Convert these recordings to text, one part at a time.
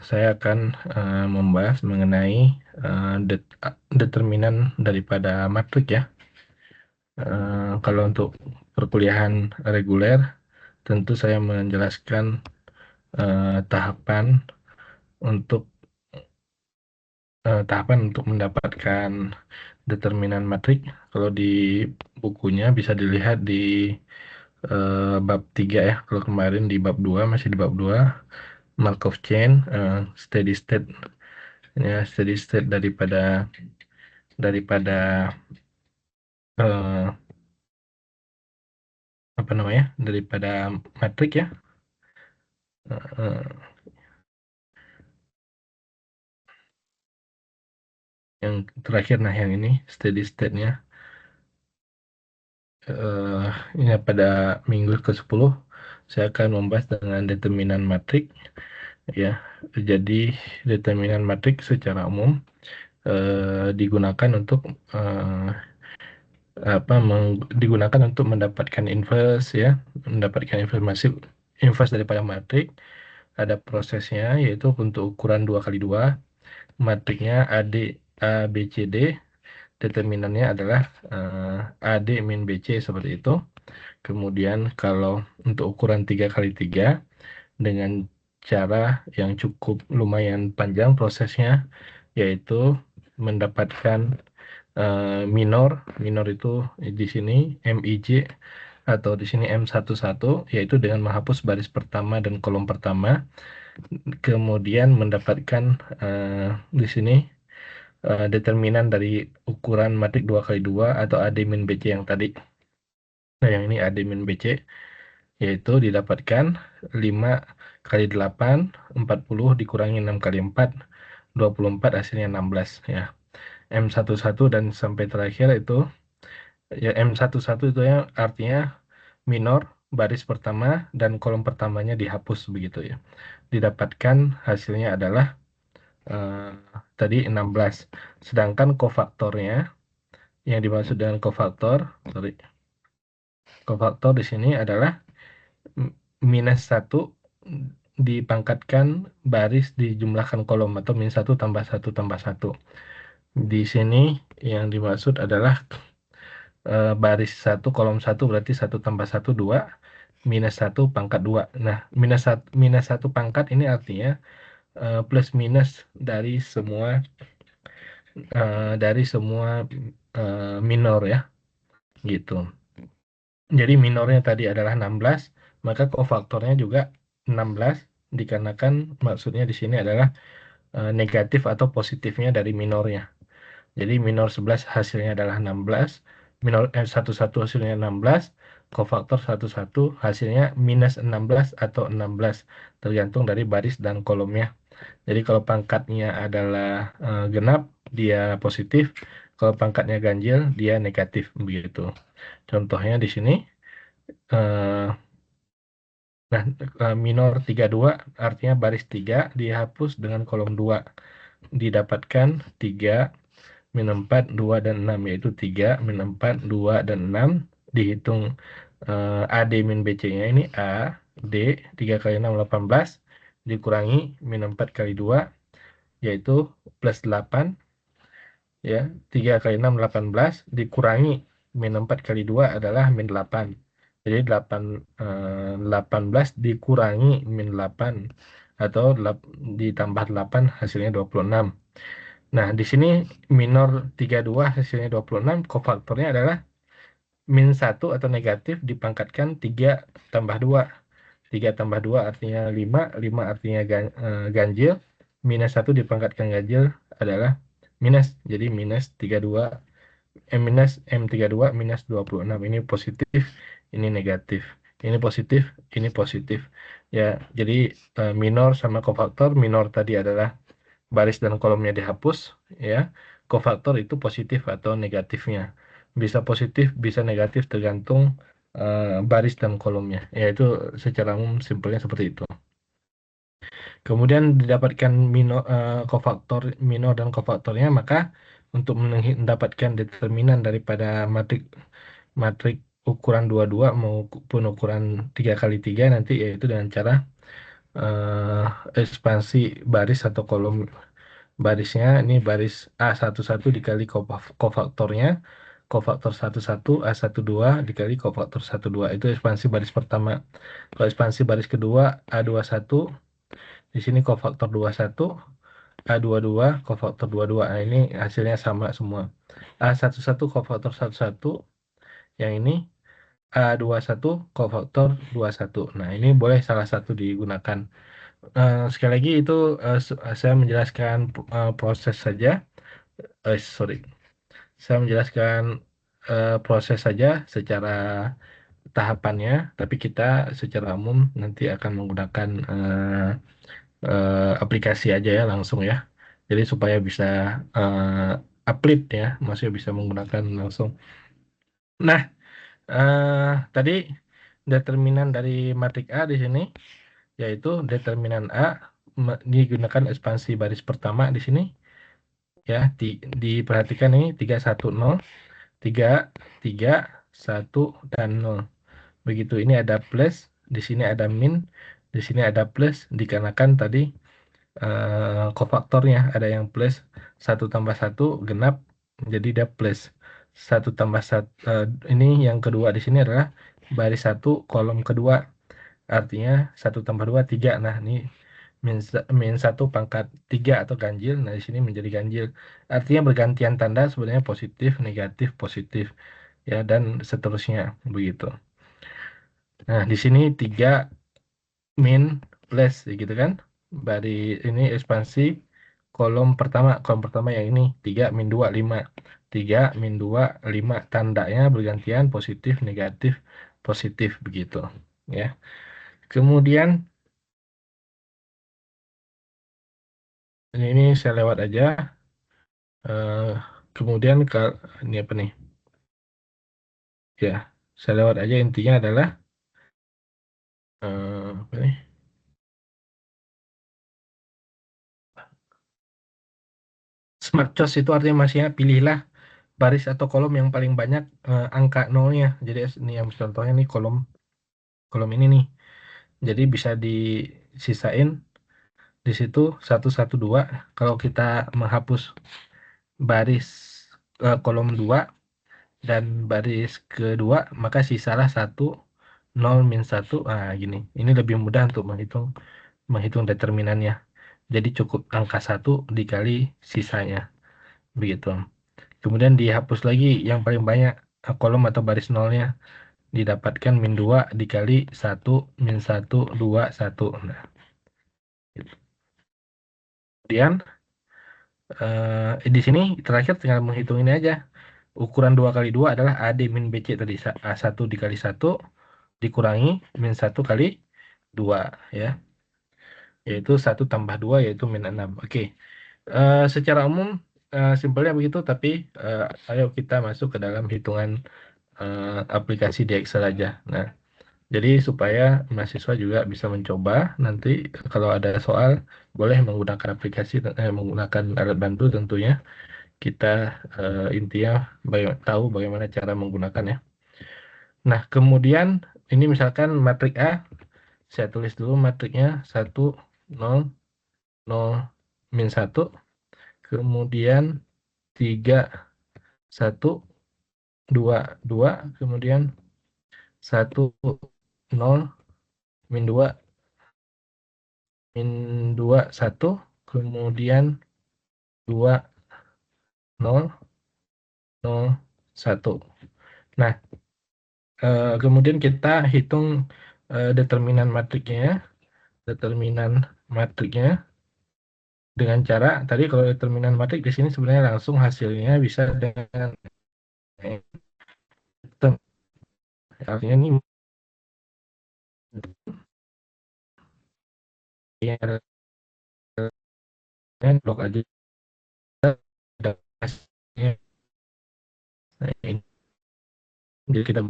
saya akan membahas mengenai determinan daripada matrik ya. Kalau untuk perkuliahan reguler, tentu saya menjelaskan tahapan untuk mendapatkan determinan matrik. Kalau di bukunya bisa dilihat di bab 3 ya. Kalau kemarin di bab 2 masih di bab 2 Markov chain, steady state ya, steady state daripada eh, apa namanya? Daripada matrik ya. Eh, yang terakhir nah yang ini steady state-nya eh ini pada minggu ke-10 saya akan membahas dengan determinan matrik ya. Jadi determinan matrik secara umum digunakan untuk eh, digunakan untuk mendapatkan inverse ya, mendapatkan informasi inverse daripada matrik. Ada prosesnya yaitu untuk ukuran 2 kali 2 matriknya AD A B C D, determinannya adalah AD min BC seperti itu. Kemudian kalau untuk ukuran 3 kali 3 dengan cara yang cukup lumayan panjang prosesnya, yaitu mendapatkan minor. Minor itu di sini MIJ atau di sini M11, yaitu dengan menghapus baris pertama dan kolom pertama. Kemudian mendapatkan di sini determinan dari ukuran matrik 2 kali 2 atau AD min BC yang tadi. Nah, yang ini AD min BC yaitu didapatkan 5 kali 8, 40 dikurangi 6 kali 4, 24 hasilnya 16 ya. M11 dan sampai terakhir itu ya M11 itu ya artinya minor baris pertama dan kolom pertamanya dihapus begitu ya. Didapatkan hasilnya adalah eh, tadi 16. Sedangkan kofaktornya yang dimaksud dengan kofaktor di sini adalah minus 1 dipangkatkan baris dijumlahkan kolom atau minus 1 tambah 1 tambah 1. Di sini yang dimaksud adalah baris 1 kolom 1 berarti 1 tambah 1 2 minus 1 pangkat 2. Nah, minus 1 pangkat ini artinya plus minus dari semua minor ya gitu. Jadi minornya tadi adalah 16, maka kofaktornya juga 16 dikarenakan maksudnya di sini adalah negatif atau positifnya dari minornya. Jadi minor 11 hasilnya adalah 16, minor 11 hasilnya 16, kofaktor 11 hasilnya minus 16 atau 16, tergantung dari baris dan kolomnya. Jadi kalau pangkatnya adalah genap, dia positif. Kalau pangkatnya ganjil, dia negatif begitu. Contohnya di sini, eh, nah minor 32 artinya baris 3 dihapus dengan kolom 2. Didapatkan 3 min 4, 2, dan 6, yaitu 3, min 4, 2, dan 6. Dihitung AD min BC-nya ini A, D, 3 kali 6, 18. Dikurangi min 4 kali 2, yaitu plus 8. Ya, 3 kali 6, 18. Dikurangi min 4 kali 2 adalah min 8. Jadi 18 dikurangi min 8 atau ditambah 8 hasilnya 26. Nah, di sini minor 32 hasilnya 26, kofaktornya adalah min 1 atau negatif dipangkatkan 3 tambah 2. 3 tambah 2 artinya 5, 5 artinya ganjil, minus 1 dipangkatkan ganjil adalah minus. Jadi minus 32, minus M32 minus 26. Ini positif, ini negatif. Ini positif, ini positif. Ya, jadi minor sama kofaktor, minor tadi adalah baris dan kolomnya dihapus ya. Kofaktor itu positif atau negatifnya, bisa positif bisa negatif tergantung baris dan kolomnya, yaitu secara umum simpelnya seperti itu. Kemudian didapatkan kofaktor minor dan kofaktornya, maka untuk mendapatkan determinan daripada matrik ukuran 22 maupun ukuran 3 kali 3 nanti, yaitu dengan cara eh, ekspansi baris atau kolom barisnya. Ini baris A11 dikali kofaktornya, kofaktor 11 A12 dikali kofaktor 12, itu ekspansi baris pertama. Kalau ekspansi baris kedua A21, di sini kofaktor 21, A22 kofaktor 22. Nah, ini hasilnya sama semua. A11 kofaktor 11, yang ini A21 kofaktor 21. Nah, ini boleh salah satu digunakan. Sekali lagi itu saya menjelaskan proses saja. Sorry, saya menjelaskan proses saja secara tahapannya, tapi kita secara umum nanti akan menggunakan aplikasi aja ya langsung ya. Jadi supaya bisa update ya, maksudnya bisa menggunakan langsung. Nah, tadi determinan dari matrik A di sini, yaitu determinan A digunakan ekspansi baris pertama di sini ya. Diperhatikan ini 310, 3, 3, 1, dan 0. Begitu, ini ada plus, di sini ada min, di sini ada plus, dikarenakan tadi kofaktornya ada yang plus 1 tambah 1 genap, jadi dia plus 1 tambah 1. Ini yang kedua di sini adalah baris 1 kolom kedua, artinya 1 tambah 2 3. Nah, ini min 1 pangkat 3 atau ganjil. Nah, di sini menjadi ganjil, artinya bergantian tanda, sebenarnya positif negatif positif ya, dan seterusnya begitu. Nah, di sini 3 min plus gitu kan. Dari ini ekspansi kolom pertama yang ini 3 min 2 5, 3 min 2 5, tandanya bergantian positif negatif positif begitu ya. Kemudian ini saya lewat aja. Eh, kemudian ini apa nih ya, saya lewat aja. Intinya adalah apa nih, smart choice itu artinya masih pilihlah baris atau kolom yang paling banyak angka nolnya. Jadi ini yang contohnya nih, kolom kolom ini nih. Jadi bisa disisain di situ 112. Kalau kita menghapus baris kolom 2 dan baris kedua, maka sisalah 1, 0, min 1. Nah, gini. Ini lebih mudah untuk menghitung determinannya. Jadi cukup angka 1 dikali sisanya. Begitu. Kemudian dihapus lagi yang paling banyak kolom atau baris nolnya. Didapatkan min 2 dikali 1, min 1, 2, 1. Nah, gitu. Kemudian di sini terakhir tinggal menghitung ini aja. Ukuran 2 kali 2 adalah AD min BC tadi. A1 dikali 1 dikurangi min 1 kali 2 ya. Yaitu 1 tambah 2 yaitu min 6. Oke. Secara umum simpelnya begitu, tapi ayo kita masuk ke dalam hitungan aplikasi di Excel aja. Nah, jadi supaya mahasiswa juga bisa mencoba nanti kalau ada soal boleh menggunakan aplikasi, menggunakan alat bantu tentunya. Kita intinya tahu bagaimana cara menggunakannya. Nah, kemudian ini misalkan matrik A, saya tulis dulu matriknya 1, 0, 0, min 1, kemudian 3, 1, 2, 2, kemudian 1, 0, min 2, min 2, 1, kemudian 2, 0, 0, 1. Nah, kemudian kita hitung determinan matriknya. Determinan matriknya dengan cara tadi, kalau determinan matrik di sini sebenarnya langsung hasilnya bisa dengan hitung. Artinya ini ya, blok aja ada hasilnya. Nah, ini. Jadi kita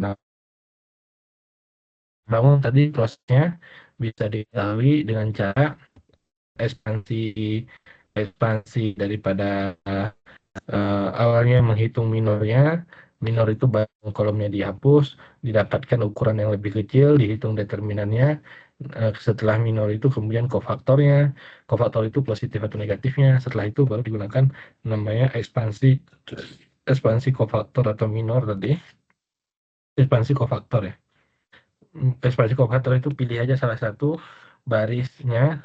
bangun tadi prosesnya bisa diketahui dengan cara ekspansi ekspansi daripada awalnya menghitung minornya. Minor itu kolomnya dihapus, didapatkan ukuran yang lebih kecil, dihitung determinannya, Setelah minor itu kemudian kofaktornya, kofaktor itu positif atau negatifnya. Setelah itu baru digunakan namanya ekspansi ekspansi kofaktor atau minor tadi. Ekspansi kofaktor ya. Ekspansi kofaktor itu pilih aja salah satu barisnya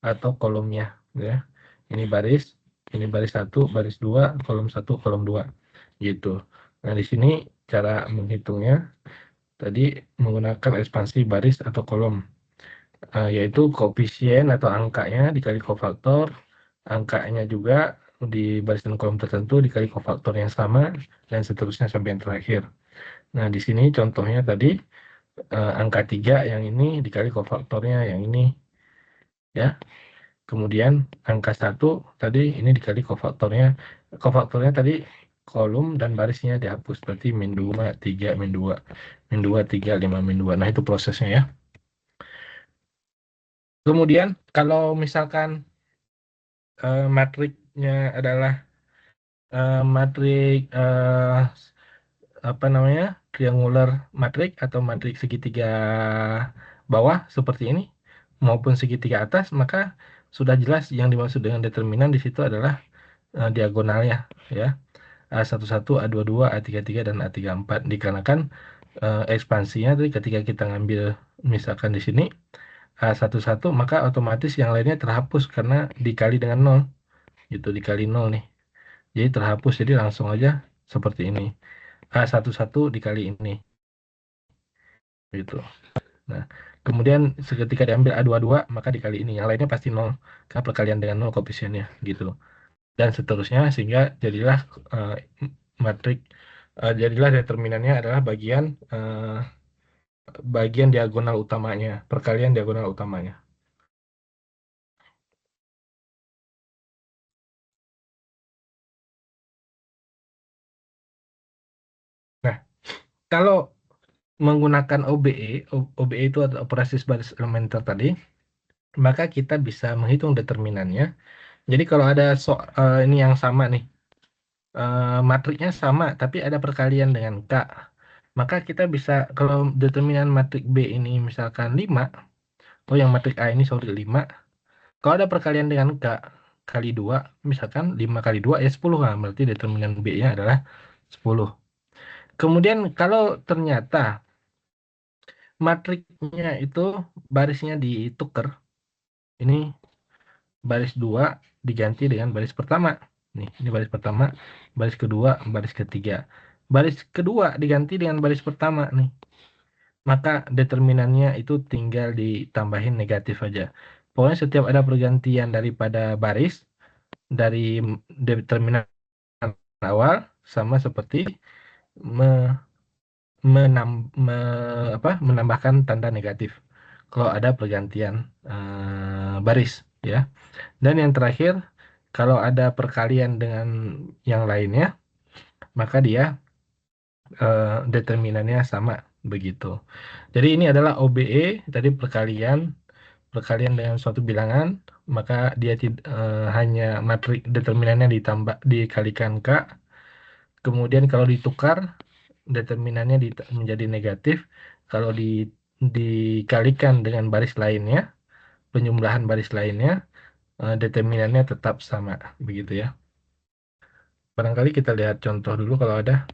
atau kolomnya ya. Ini baris satu, baris dua, kolom satu, kolom dua gitu. Nah, di sini cara menghitungnya tadi menggunakan ekspansi baris atau kolom, yaitu koefisien atau angkanya dikali kofaktor, angkanya juga di baris dan kolom tertentu dikali kofaktor yang sama, dan seterusnya sampai yang terakhir. Nah, di sini contohnya tadi angka 3 yang ini dikali kofaktornya yang ini ya. Kemudian angka 1 tadi ini dikali kofaktornya. Kofaktornya tadi kolom dan barisnya dihapus. Berarti min 2, 3, min 2. Min 2, 3, 5, min 2. Nah, itu prosesnya ya. Kemudian kalau misalkan matriknya adalah matrik apa namanya, triangular matrik atau matrik segitiga bawah seperti ini maupun segitiga atas, maka sudah jelas yang dimaksud dengan determinan di situ adalah diagonalnya ya. A11, A22, A33, dan A34. Dikarenakan ekspansinya tadi ketika kita ngambil misalkan di sini A11, maka otomatis yang lainnya terhapus karena dikali dengan nol gitu, dikali nol nih. Jadi terhapus, jadi langsung aja seperti ini. A11 dikali ini gitu. Nah, kemudian seketika diambil A22 maka dikali ini. Yang lainnya pasti nol karena perkalian dengan nol koefisiennya gitu. Dan seterusnya sehingga jadilah eh, matrik jadilah determinannya adalah bagian diagonal utamanya, perkalian diagonal utamanya. Nah, kalau menggunakan OBE, OBE itu adalah operasi baris elementer tadi, maka kita bisa menghitung determinannya. Jadi kalau ada ini yang sama nih, matriknya sama tapi ada perkalian dengan K, maka kita bisa kalau determinan matrik B ini misalkan 5, oh yang matrik A ini sorry 5, kalau ada perkalian dengan K kali 2, misalkan 5 kali 2 ya 10 kan, berarti determinan B-nya adalah 10. Kemudian kalau ternyata matriknya itu barisnya ditukar, ini baris 2 diganti dengan baris pertama. Nih, ini baris pertama, baris kedua, baris ketiga. Baris kedua diganti dengan baris pertama nih. Maka determinannya itu tinggal ditambahin negatif aja. Pokoknya setiap ada pergantian daripada baris dari determinan awal sama seperti me- menambahkan tanda negatif kalau ada pergantian baris ya. Dan yang terakhir, kalau ada perkalian dengan yang lainnya, maka dia determinannya sama begitu. Jadi ini adalah OBE tadi perkalian perkalian dengan suatu bilangan, maka dia hanya matrik determinannya ditambah dikalikan K. Kemudian kalau ditukar determinannya menjadi negatif. Kalau dikalikan dengan baris lainnya, penjumlahan baris lainnya, determinannya tetap sama begitu ya. Barangkali kita lihat contoh dulu kalau ada.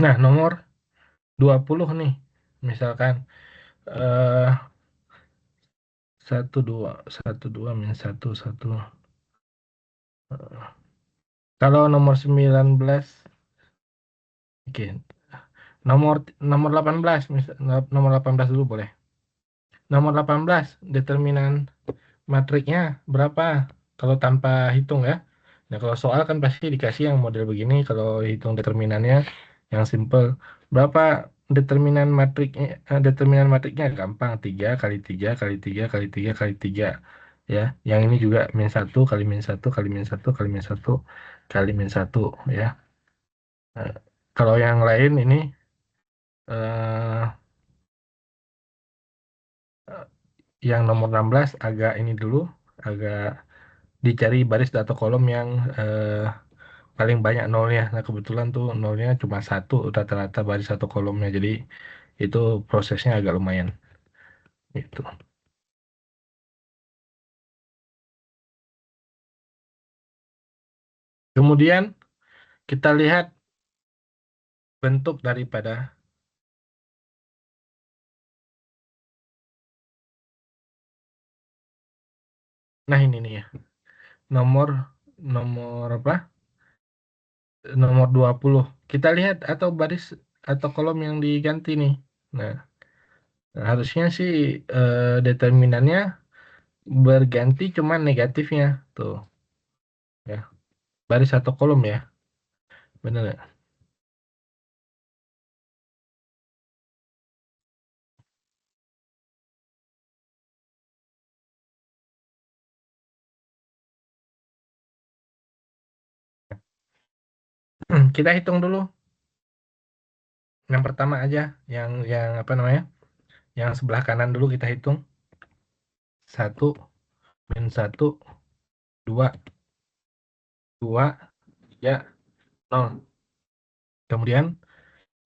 Nah, nomor 20 nih. Misalkan eh 1 2 min 1 1. Kalau nomor 19, oke. Nomor nomor 18, nomor 18 dulu boleh. Nomor 18 determinan matriknya berapa kalau tanpa hitung ya. Nah, kalau soal kan pasti dikasih yang model begini, kalau hitung determinannya yang simple. Berapa determinan matriknya gampang, 3 kali 3 kali 3 kali 3 kali 3 ya. Yang ini juga min 1 kali min 1 kali min 1 kali min 1 kali min 1 ya. Nah, kalau yang lain ini eh yang nomor 16 agak ini dulu, agak dicari baris atau kolom yang paling banyak nolnya. Nah, kebetulan tuh nolnya cuma satu rata-rata baris satu kolomnya. Jadi itu prosesnya agak lumayan. Gitu. Kemudian kita lihat bentuk daripada, nah ini nih ya, nomor nomor apa? Nomor 20. Kita lihat atau baris atau kolom yang diganti nih. Nah, harusnya sih determinannya berganti cuman negatifnya tuh ya. Baris atau kolom ya. Bener nggak? Kita hitung dulu. Yang pertama aja, yang apa namanya? Yang sebelah kanan dulu kita hitung. Satu, min satu, dua, dua, tiga, nol. Kemudian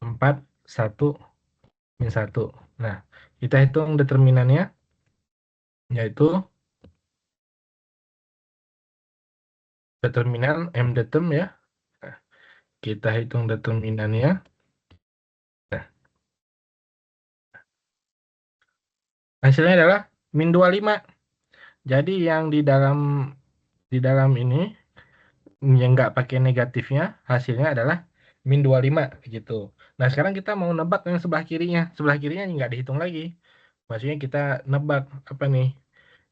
empat, satu, min satu. Nah, kita hitung determinannya, yaitu determinan M determ ya. Nah, kita hitung determinannya. Nah, hasilnya adalah min 25. Jadi yang di dalam ini yang nggak pakai negatifnya hasilnya adalah min 25 gitu. Nah, sekarang kita mau nebak yang sebelah kirinya. Sebelah kirinya nggak dihitung lagi. Maksudnya kita nebak apa nih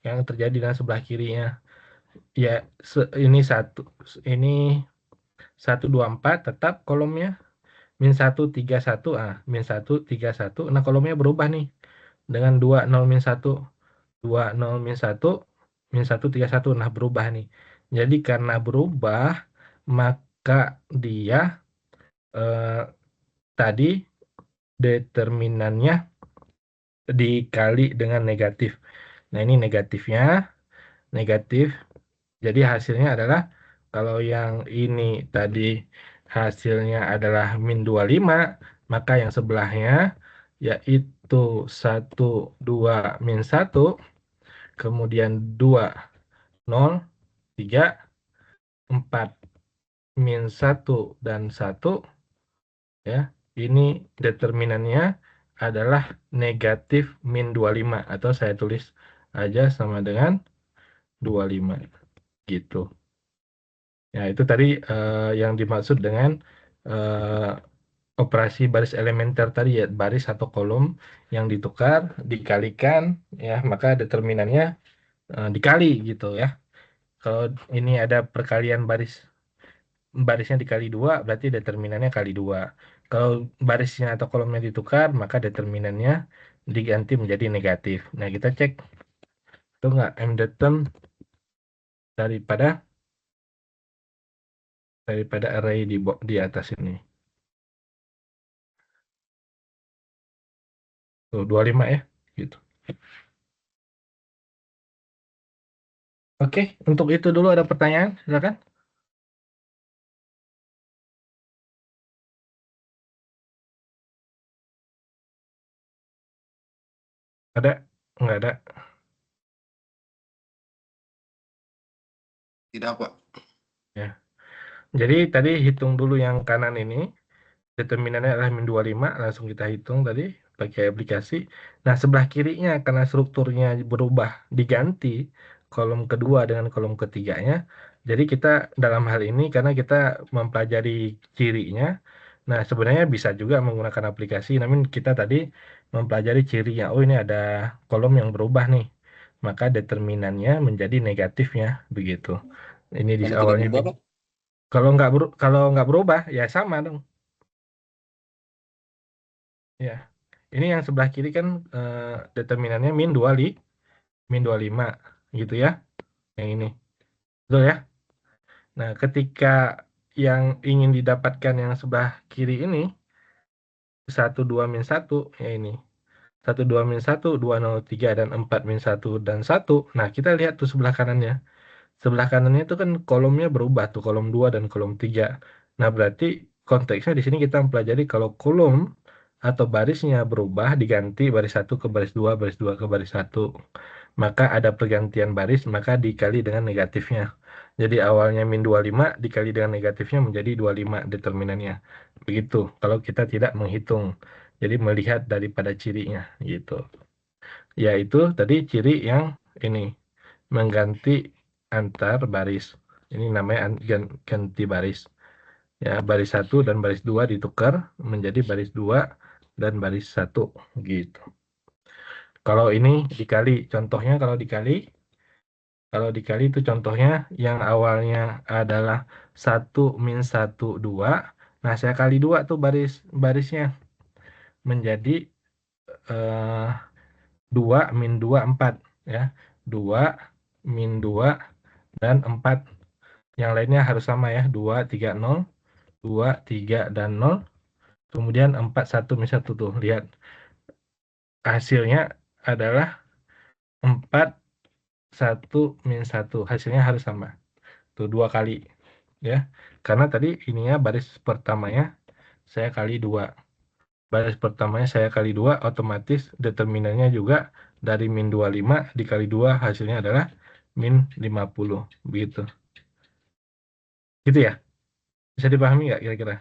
yang terjadi dengan sebelah kirinya. Ya, ini satu, ini 124 tetap kolomnya min 131, min 131. Nah, kolomnya berubah nih dengan 20 min 1, 20 min 1, min 131. Nah, berubah nih. Jadi karena berubah, maka dia eh, tadi determinannya dikali dengan negatif. Nah, ini negatifnya, negatif. Jadi hasilnya adalah kalau yang ini tadi hasilnya adalah min 25, maka yang sebelahnya yaitu 1, 2, min 1, kemudian 2, 0, 3, 4, min 1, dan 1, ya. Ini determinannya adalah negatif min 25, atau saya tulis aja sama dengan 25 gitu. Ya, itu tadi yang dimaksud dengan eh, operasi baris elementer tadi ya, baris atau kolom yang ditukar dikalikan ya, maka determinannya dikali gitu ya. Kalau ini ada perkalian barisnya dikali dua, berarti determinannya kali dua. Kalau barisnya atau kolomnya ditukar, maka determinannya diganti menjadi negatif. Nah, kita cek itu nggak M determ daripada array di atas ini. Tuh, 25 ya, gitu. Oke, untuk itu dulu ada pertanyaan, silakan. Ada? Nggak ada. Tidak, Pak. Ya. Jadi tadi hitung dulu yang kanan ini, determinannya adalah min 25, langsung kita hitung tadi pakai aplikasi. Nah, sebelah kirinya karena strukturnya berubah, diganti kolom kedua dengan kolom ketiganya. Jadi kita dalam hal ini karena kita mempelajari cirinya, nah sebenarnya bisa juga menggunakan aplikasi, namun kita tadi mempelajari cirinya. Oh, ini ada kolom yang berubah nih. Maka determinannya menjadi negatifnya begitu. Ini di Kalau tidak awalnya berubah, Pak? kalau nggak berubah ya sama dong. Ya, ini yang sebelah kiri kan determinannya min 25 gitu ya. Yang ini. Betul ya? Nah, ketika yang ingin didapatkan yang sebelah kiri ini 1, 2, min 1 ya ini. 1, 2, min 1, 2, 0, 3, dan 4, min 1, dan 1. Nah, kita lihat tuh sebelah kanannya. Sebelah kanannya itu kan kolomnya berubah tuh, kolom 2 dan kolom 3. Nah, berarti konteksnya di sini kita mempelajari kalau kolom atau barisnya berubah diganti baris 1 ke baris 2, baris 2 ke baris 1. Maka ada pergantian baris, maka dikali dengan negatifnya. Jadi awalnya min 25 dikali dengan negatifnya menjadi 25 determinannya. Begitu kalau kita tidak menghitung. Jadi melihat daripada cirinya gitu. Yaitu tadi ciri yang ini mengganti antar baris. Ini namanya ganti baris. Ya, baris 1 dan baris 2 ditukar menjadi baris 2 dan baris 1 gitu. Kalau ini dikali, contohnya kalau dikali itu contohnya yang awalnya adalah 1 min 1 2. Nah, saya kali 2 tuh barisnya menjadi eh, 2 min 2 4 ya. 2 min 2 dan 4. Yang lainnya harus sama ya. 2 3 0, 2 3 dan 0. Kemudian 4 1 min 1 tuh. Lihat. Hasilnya adalah 4 1 min 1. Hasilnya harus sama. Tuh 2 kali ya. Karena tadi ininya baris pertamanya saya kali 2. Baris pertamanya saya kali 2, otomatis determinannya juga dari min 25 dikali 2 hasilnya adalah min 50. Begitu. Gitu ya? Bisa dipahami nggak kira-kira?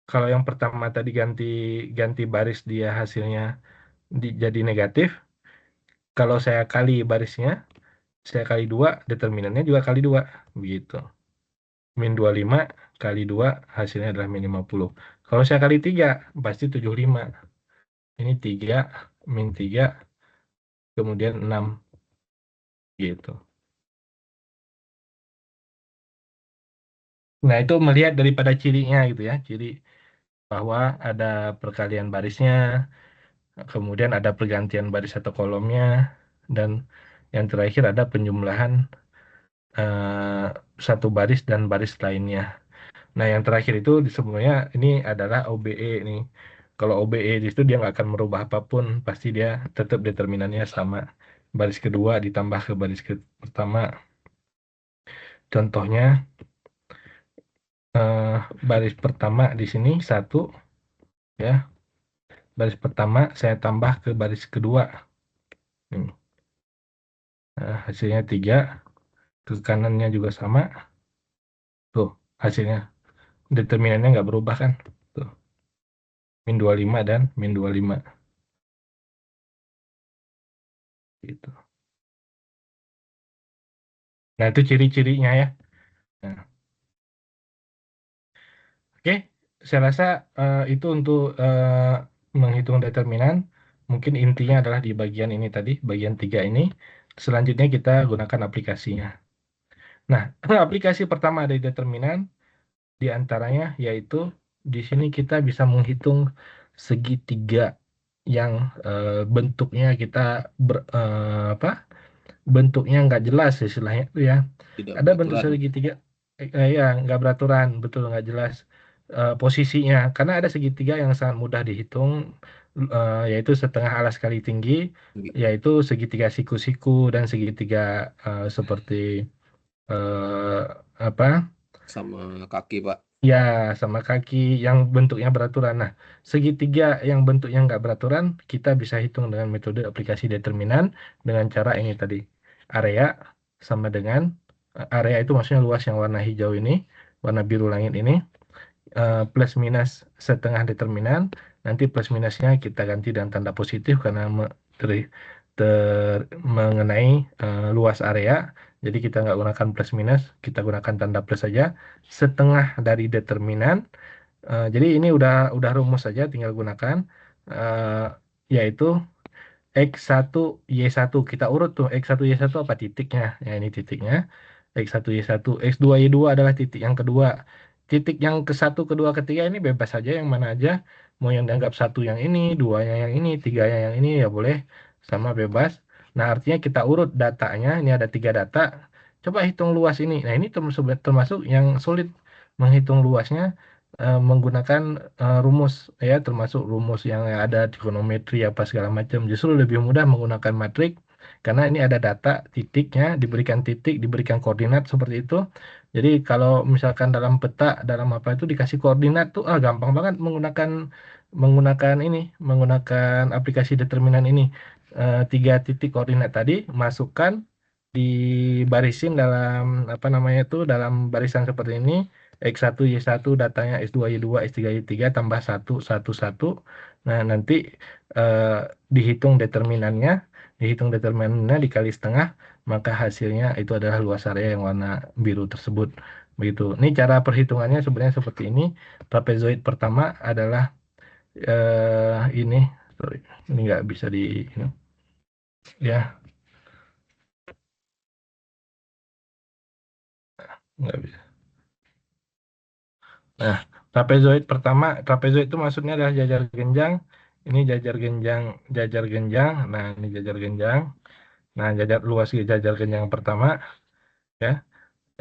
Kalau yang pertama tadi ganti ganti baris dia hasilnya jadi negatif. Kalau saya kali barisnya, saya kali 2 determinannya juga kali 2. Begitu. Min 25 kali 2 hasilnya adalah min 50. Kalau saya kali 3 pasti 75. Ini 3 min 3 kemudian 6 gitu. Nah, itu melihat daripada cirinya gitu ya. Ciri bahwa ada perkalian barisnya, kemudian ada pergantian baris atau kolomnya, dan yang terakhir ada penjumlahan eh, satu baris dan baris lainnya. Nah, yang terakhir itu sebenarnya ini adalah OBE nih. Kalau OBE di situ dia nggak akan merubah apapun, pasti dia tetap determinannya sama. Baris kedua ditambah ke baris pertama. Contohnya eh, baris pertama di sini 1 ya. Baris pertama saya tambah ke baris kedua. Nih. Nah, hasilnya 3. Ke kanannya juga sama. Tuh, hasilnya. Determinannya nggak berubah kan? Tuh, min 25 dan min 25. Gitu. Nah, itu ciri-cirinya ya. Nah, oke, saya rasa itu untuk menghitung determinan. Mungkin intinya adalah di bagian ini tadi, bagian 3 ini. Selanjutnya kita gunakan aplikasinya. Nah, aplikasi pertama dari determinan di antaranya yaitu di sini kita bisa menghitung segitiga yang bentuknya kita apa? Bentuknya nggak jelas istilahnya itu ya. Tidak Ada bentuk beraturan. segitiga ya nggak beraturan, betul nggak jelas posisinya. Karena ada segitiga yang sangat mudah dihitung, yaitu setengah alas kali tinggi, yaitu segitiga siku-siku dan segitiga seperti eh, apa? Sama kaki, Pak. Ya, sama kaki yang bentuknya beraturan. Nah, segitiga yang bentuknya nggak beraturan, kita bisa hitung dengan metode aplikasi determinan dengan cara ini tadi. Area sama dengan, area itu maksudnya luas yang warna hijau ini, warna biru langit ini, plus minus setengah determinan. Nanti plus minusnya kita ganti dengan tanda positif karena mengenai luas area. Jadi kita nggak gunakan plus minus, kita gunakan tanda plus saja. Setengah dari determinan. Jadi ini udah rumus saja, tinggal gunakan eh, yaitu X1 Y1. Kita urut tuh X1 Y1 apa titiknya. Ya ini titiknya. X1 Y1, X2 Y2 adalah titik yang kedua. Titik yang ke satu, kedua, ketiga ini bebas saja yang mana aja. Mau yang dianggap satu yang ini, duanya yang ini, tiganya yang ini ya boleh sama bebas. Nah, artinya kita urut datanya. Ini ada 3 data. Coba hitung luas ini. Nah, ini termasuk yang sulit menghitung luasnya. menggunakan rumus ya, termasuk rumus yang ada trigonometri apa segala macam. Justru lebih mudah menggunakan matrik karena ini ada data titiknya, diberikan titik, diberikan koordinat seperti itu. Jadi kalau misalkan dalam peta, dalam apa itu dikasih koordinat tuh gampang banget menggunakan menggunakan ini, menggunakan aplikasi determinan ini. Tiga titik koordinat tadi masukkan dibarisin dalam apa namanya itu dalam barisan seperti ini. X1 Y1 datanya X2 Y2 X3 Y3 tambah satu satu satu. Nah, nanti eh, dihitung determinannya dikali setengah, maka hasilnya itu adalah luas area yang warna biru tersebut. Begitu. Ini cara perhitungannya sebenarnya seperti ini. Trapezoid pertama adalah ini, sorry, ini nggak bisa di ini, ya, nggak bisa. Nah, trapezoid itu maksudnya adalah jajar genjang. Ini jajar genjang. Nah, ini jajar genjang. Nah, luas jajar genjang pertama ya,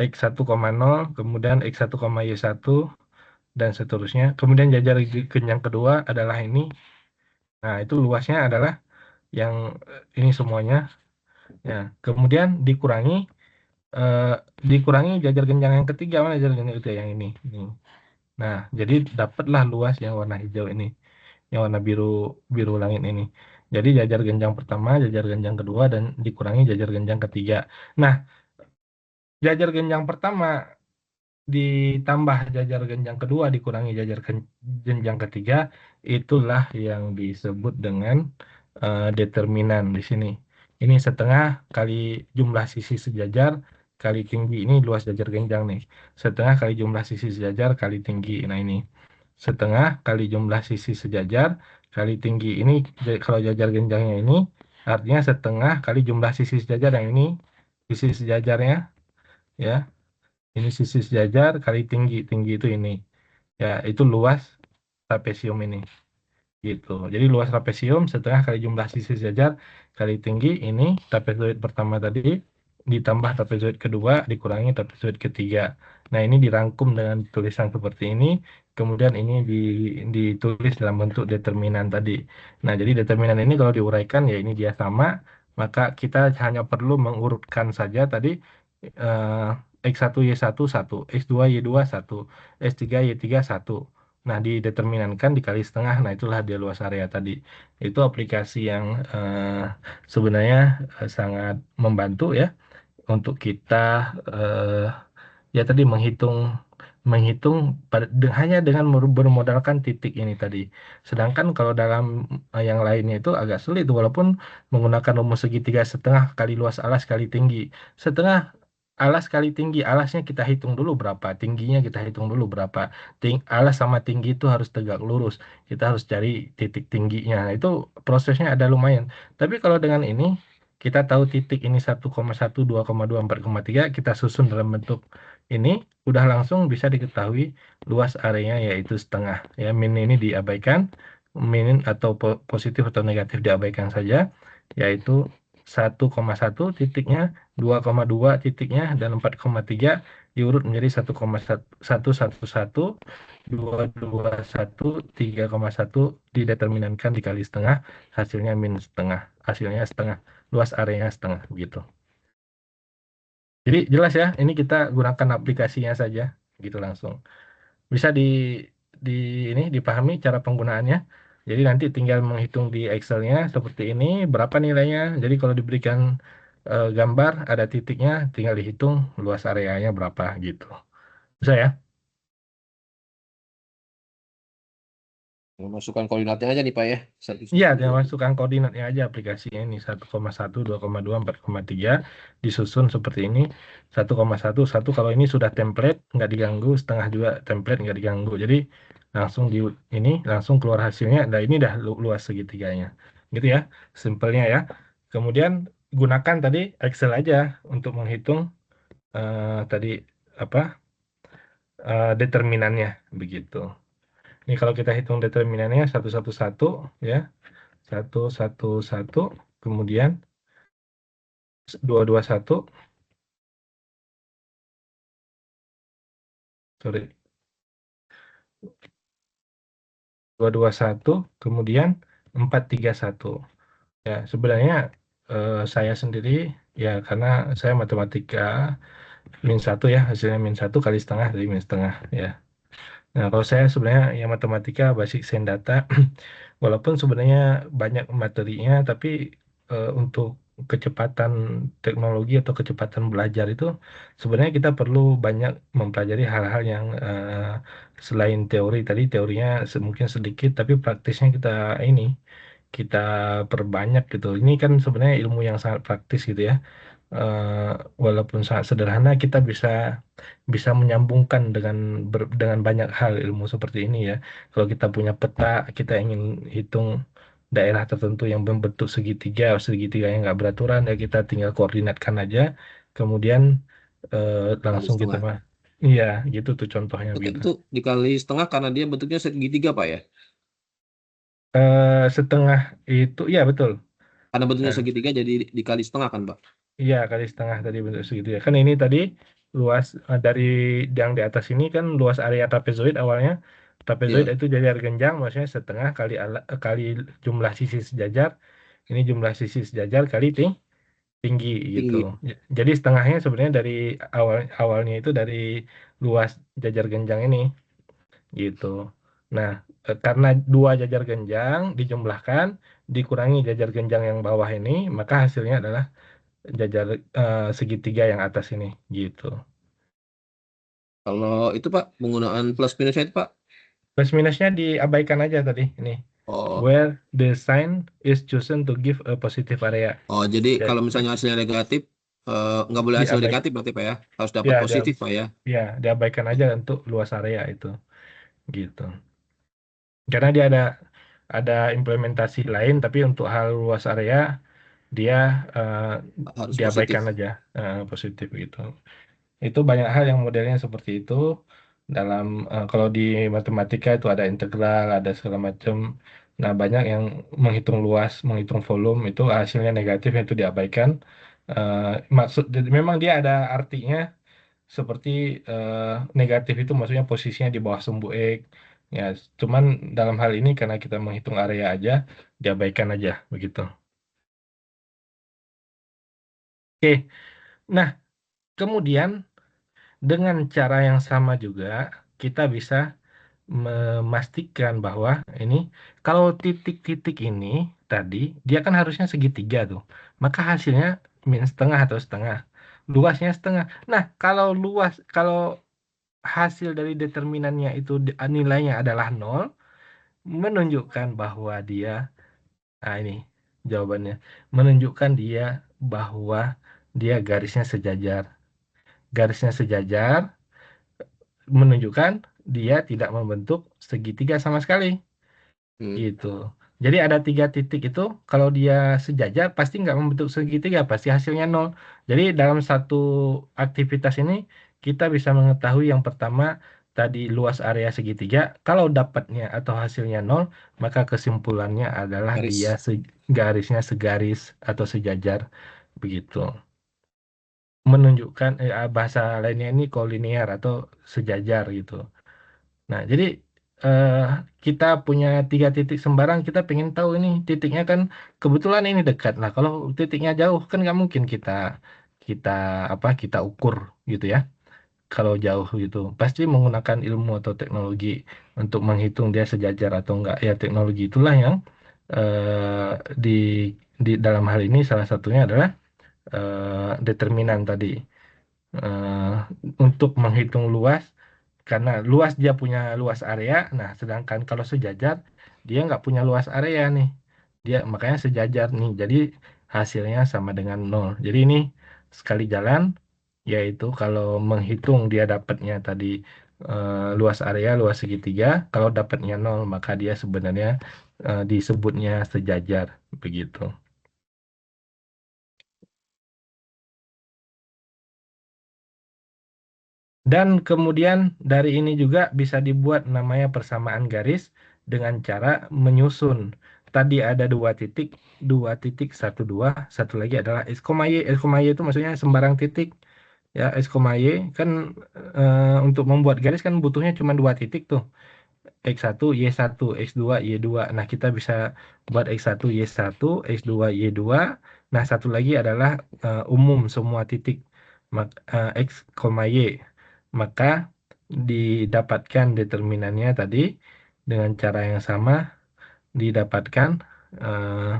X1,0, kemudian X1,Y1 dan seterusnya. Kemudian jajar genjang kedua adalah ini. Nah, itu luasnya adalah yang ini semuanya ya. Kemudian eh, dikurangi jajar genjang yang ketiga, mana jajar genjang ketiga yang ini. Ini. Nah, jadi dapatlah luas yang warna hijau ini, yang warna biru biru langit ini. Jadi jajar genjang pertama, jajar genjang kedua, dan dikurangi jajar genjang ketiga. Nah, jajar genjang pertama ditambah jajar genjang kedua dikurangi genjang ketiga, itulah yang disebut dengan determinan di sini. Ini setengah kali jumlah sisi sejajar kali tinggi. Ini luas jajar genjang nih. Setengah kali jumlah sisi sejajar kali tinggi. Nah, ini setengah kali jumlah sisi sejajar kali tinggi. Ini kalau jajar genjangnya ini artinya setengah kali jumlah sisi sejajar yang ini, sisi sejajarnya ya. Ini sisi sejajar kali tinggi. Tinggi itu ini. Ya, itu luas trapesium ini. Gitu. Jadi luas trapesium setengah kali jumlah sisi sejajar kali tinggi ini trapezoid pertama tadi ditambah trapezoid kedua dikurangi trapezoid ketiga. Nah, ini dirangkum dengan tulisan seperti ini. Kemudian ini ditulis dalam bentuk determinan tadi. Nah, jadi determinan ini kalau diuraikan ya ini dia sama. Maka kita hanya perlu mengurutkan saja tadi X1 Y1 1, X2 Y2 1, S3 Y3 1. Nah, dideterminankan dikali setengah. Nah, itulah dia luas area tadi. Itu aplikasi yang sebenarnya sangat membantu ya untuk kita eh, ya tadi menghitung menghitung hanya dengan bermodalkan titik ini tadi. Sedangkan kalau dalam yang lainnya itu agak sulit walaupun menggunakan rumus segitiga setengah kali luas alas kali tinggi. Setengah alas kali tinggi, alasnya kita hitung dulu berapa, tingginya kita hitung dulu berapa. Alas sama tinggi itu harus tegak lurus. Kita harus cari titik tingginya. Nah, itu prosesnya ada lumayan. Tapi kalau dengan ini kita tahu titik ini 1,1, 2,2, 4,3, kita susun dalam bentuk ini udah langsung bisa diketahui luas areanya yaitu setengah. Ya, min ini diabaikan, min atau positif atau negatif diabaikan saja, yaitu 1,1 titiknya, 2,2 titiknya, dan 4,3 diurut menjadi 1,111, 221, 3,1 dideterminankan dikali setengah, hasilnya min setengah, hasilnya setengah, luas areanya setengah begitu. Jadi jelas ya, ini kita gunakan aplikasinya saja gitu langsung. Bisa di ini dipahami cara penggunaannya. Jadi nanti tinggal menghitung di Excel-nya seperti ini berapa nilainya. Jadi kalau diberikan gambar ada titiknya, tinggal dihitung luas areanya berapa gitu. Bisa ya? Masukkan koordinatnya aja nih Pak ya. Satu Iya, satu tinggal masukkan koordinatnya aja aplikasinya ini 1,1, 2,2, 4,3 disusun seperti ini. 1,1, 1 kalau ini sudah template nggak diganggu, setengah juga template nggak diganggu. Jadi langsung di ini langsung keluar hasilnya. Nah, ini dah luas segitiganya. Gitu ya, simpelnya ya. Kemudian gunakan tadi Excel aja untuk menghitung tadi apa determinannya begitu. Ini kalau kita hitung determinannya satu satu satu ya. Satu satu satu, kemudian 221, sorry, 221, kemudian 431. Ya, sebenarnya saya sendiri ya karena saya matematika min 1 ya, hasilnya min 1 kali setengah dari min 1/2 ya. Nah, kalau saya sebenarnya ya matematika basic sains data, walaupun sebenarnya banyak materinya, tapi untuk kecepatan teknologi atau kecepatan belajar itu sebenarnya kita perlu banyak mempelajari hal-hal yang selain teori tadi, teorinya mungkin sedikit, tapi praktisnya kita perbanyak gitu. Ini kan sebenarnya ilmu yang sangat praktis gitu ya. Eh, Walaupun sangat sederhana, kita bisa bisa menyambungkan dengan banyak hal ilmu seperti ini ya. Kalau kita punya peta, kita ingin hitung daerah tertentu yang membentuk segitiga, segitiga yang nggak beraturan, ya kita tinggal koordinatkan aja, kemudian Kali langsung kita setengah. mah. Iya, gitu tuh contohnya Oke, begitu. itu dikali setengah karena dia bentuknya segitiga, Pak ya. Setengah itu, ya betul. Karena bentuknya Nah, segitiga jadi dikali setengah kan, Pak? iya kali setengah tadi bentuk segitiga. Kan ini tadi luas dari yang di atas ini kan luas area trapezoid awalnya. Trapezoid Iya, itu jajar genjang, maksudnya setengah kali kali jumlah sisi sejajar. Ini jumlah sisi sejajar kali tinggi gitu. tinggi. Jadi setengahnya sebenarnya dari awalnya itu dari luas jajar genjang ini gitu. Nah, karena dua jajar genjang dijumlahkan dikurangi jajar genjang yang bawah ini, maka hasilnya adalah jajar segitiga yang atas ini gitu. Kalau itu, Pak, penggunaan plus minusnya itu, Pak. Plus minusnya diabaikan aja tadi ini. Oh, Where the sign is chosen to give a positive area. oh, jadi Jadi kalau misalnya hasilnya negatif, nggak boleh hasil diabaik negatif berarti, Pak ya. Harus dapat ya positif, Pak ya. ya diabaikan aja untuk luas area itu gitu. Karena dia ada implementasi lain tapi untuk hal luas area dia eh, Harus diabaikan positif. aja positif gitu. Itu banyak hal yang modelnya seperti itu dalam kalau di matematika itu ada integral, ada segala macam. Nah, banyak yang menghitung luas, menghitung volume itu hasilnya negatif itu diabaikan. Eh, jadi memang dia ada artinya seperti eh, negatif itu maksudnya posisinya di bawah sumbu X. Ya, cuman dalam hal ini karena kita menghitung area aja, diabaikan aja begitu. Oke, nah kemudian dengan cara yang sama juga kita bisa memastikan bahwa ini kalau titik-titik ini tadi dia kan harusnya segitiga tuh. Maka hasilnya min setengah atau setengah. Luasnya setengah. Nah, kalau hasil dari determinannya itu nilainya adalah nol, menunjukkan bahwa ini jawabannya, menunjukkan bahwa dia garisnya sejajar. Garisnya sejajar menunjukkan dia tidak membentuk segitiga sama sekali. Hmm, Gitu. Jadi ada 3 titik itu kalau dia sejajar pasti nggak membentuk segitiga, pasti hasilnya nol. Jadi dalam satu aktivitas ini kita bisa mengetahui yang pertama tadi luas area segitiga. Kalau dapatnya atau hasilnya nol, maka kesimpulannya adalah garis. garisnya segaris atau sejajar begitu. Menunjukkan bahasa lainnya ini kolinear atau sejajar gitu. Nah, jadi eh, kita punya 3 titik sembarang, kita pengen tahu ini titiknya kan kebetulan ini dekat. Nah, kalau titiknya jauh kan nggak mungkin kita kita kita ukur gitu ya. Kalau jauh gitu, pasti menggunakan ilmu atau teknologi untuk menghitung dia sejajar atau enggak. Ya, teknologi itulah yang eh, di dalam hal ini salah satunya adalah determinan tadi. Eh, untuk menghitung luas karena luas dia punya luas area, nah sedangkan kalau sejajar dia nggak punya luas area nih, dia makanya sejajar nih, jadi hasilnya sama dengan nol. Jadi ini sekali jalan, yaitu kalau menghitung dia dapatnya tadi luas area, luas segitiga, kalau dapatnya nol maka dia sebenarnya disebutnya sejajar begitu. Dan kemudian dari ini juga bisa dibuat namanya persamaan garis dengan cara menyusun. Tadi ada 2 titik, 1, 2, satu lagi adalah S, Y. S, Y itu maksudnya sembarang titik. Ya, S, Y kan untuk membuat garis kan butuhnya cuma 2 titik tuh. X1, Y1, X2, Y2. Nah, kita bisa buat X1, Y1, X2, Y2. Nah, satu lagi adalah umum semua titik X, Y. Maka didapatkan determinannya tadi dengan cara yang sama, didapatkan eh,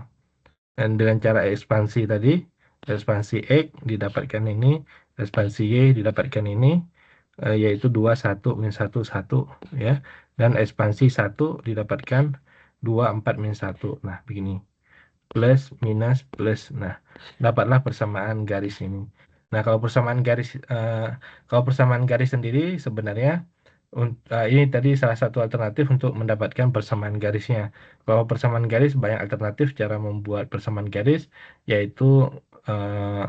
dan dengan cara ekspansi tadi, ekspansi X didapatkan ini, ekspansi Y didapatkan ini, yaitu 2, 1, min 1, 1, ya. Dan ekspansi 1 didapatkan 2, 4, min 1. Nah, begini. Plus, minus, plus. Nah, dapatlah persamaan garis ini. Nah, kalau persamaan garis sendiri sebenarnya ini tadi salah satu alternatif untuk mendapatkan persamaan garisnya. Kalau persamaan garis banyak alternatif cara membuat persamaan garis, yaitu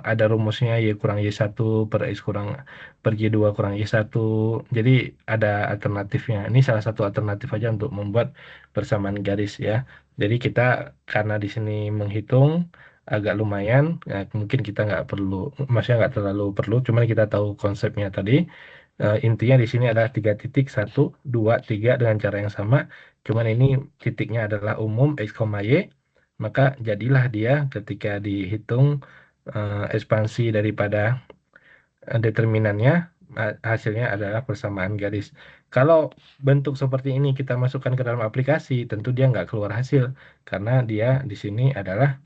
ada rumusnya Y kurang Y1 per X kurang per Y2 kurang Y1. Jadi ada alternatifnya. Ini salah satu alternatif aja untuk membuat persamaan garis ya. Jadi kita karena di sini menghitung agak lumayan, ya, mungkin kita nggak perlu, maksudnya nggak terlalu perlu, cuman kita tahu konsepnya tadi. Intinya di sini adalah 3 titik, 1, 2, 3 dengan cara yang sama. Cuman ini titiknya adalah umum X, Y. Maka jadilah dia ketika dihitung ekspansi daripada determinannya, hasilnya adalah persamaan garis. Kalau bentuk seperti ini kita masukkan ke dalam aplikasi, tentu dia nggak keluar hasil karena dia di sini adalah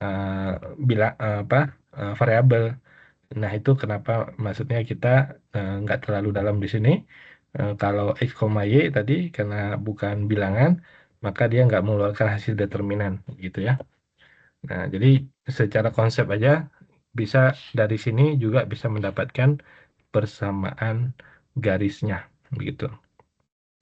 uh, bila apa variabel. Nah, itu kenapa maksudnya kita nggak terlalu dalam di sini. Kalau X, Y tadi karena bukan bilangan, maka dia nggak mengeluarkan hasil determinan, gitu ya. Nah, jadi secara konsep aja bisa dari sini juga bisa mendapatkan persamaan garisnya, begitu.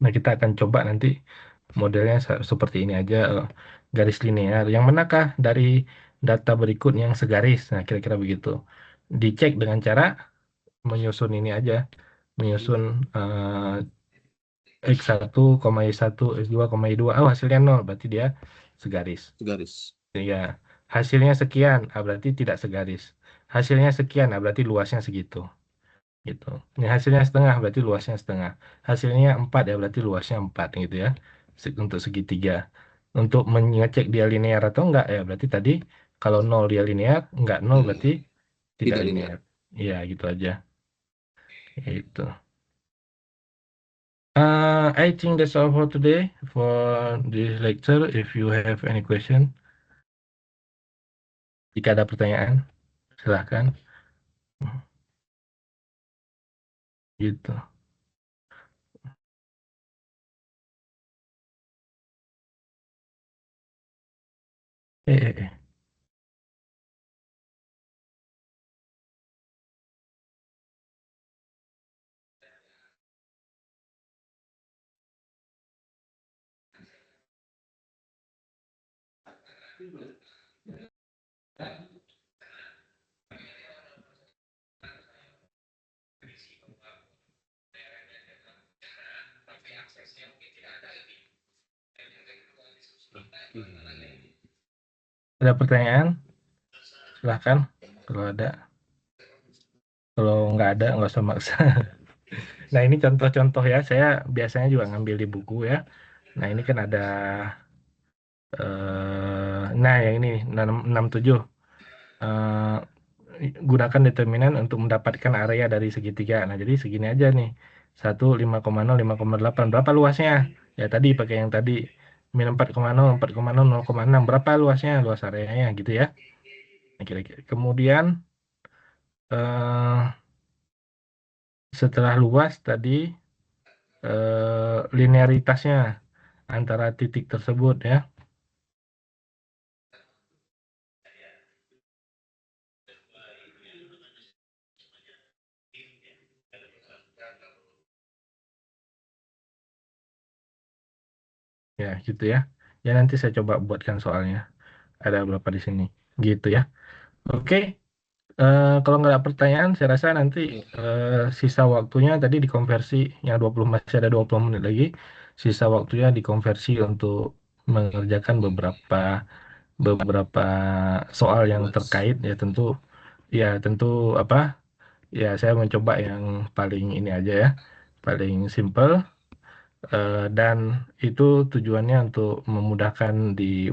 Nah, kita akan coba nanti modelnya seperti ini aja, garis linear. Yang manakah dari data berikut yang segaris? Nah, kira-kira begitu. Dicek dengan cara menyusun ini aja, menyusun X1, Y1, X2, Y2. Oh, hasilnya 0, berarti dia segaris. Garis. Ya, hasilnya sekian, berarti tidak segaris. Hasilnya sekian, berarti luasnya segitu. Gitu. Ini hasilnya setengah, berarti luasnya setengah. Hasilnya 4 ya, berarti luasnya 4 gitu ya. Untuk segitiga. Untuk mengecek dia linear atau enggak ya, berarti tadi kalau 0 dia linear, enggak 0 berarti tidak Tidak linear. linear. Iya, gitu aja. Itu. I think that's all for today for this lecture. If you have any question, jika ada pertanyaan, silahkan. Gitu. Eh, eh, eh. Ada pertanyaan? Silahkan. Kalau ada, kalau nggak ada, nggak usah maksa. Nah, ini contoh-contoh ya. Saya biasanya juga ngambil di buku ya. Nah, ini kan ada, nah yang ini nih, 67. Eh, Gunakan determinan untuk mendapatkan area dari segitiga. Nah, jadi segini aja nih. 1, 5,0, 5,8. Berapa luasnya? Ya, tadi pakai yang tadi. Min 4,0, 4,0, 0,6. Berapa luasnya? Luas areanya gitu ya. Nah, kira-kira. Kemudian, eh, setelah luas tadi, linearitasnya antara titik tersebut ya. Ya, gitu ya. Ya, nanti saya coba buatkan soalnya. Ada beberapa di sini. Gitu ya. Oke. Kalau nggak ada pertanyaan, saya rasa nanti sisa waktunya tadi dikonversi, yang 20 masih ada 20 menit lagi. Sisa waktunya dikonversi untuk mengerjakan beberapa beberapa soal yang Buat. terkait ya tentu apa ya saya mencoba yang paling ini aja ya, paling simple. Dan itu tujuannya untuk memudahkan di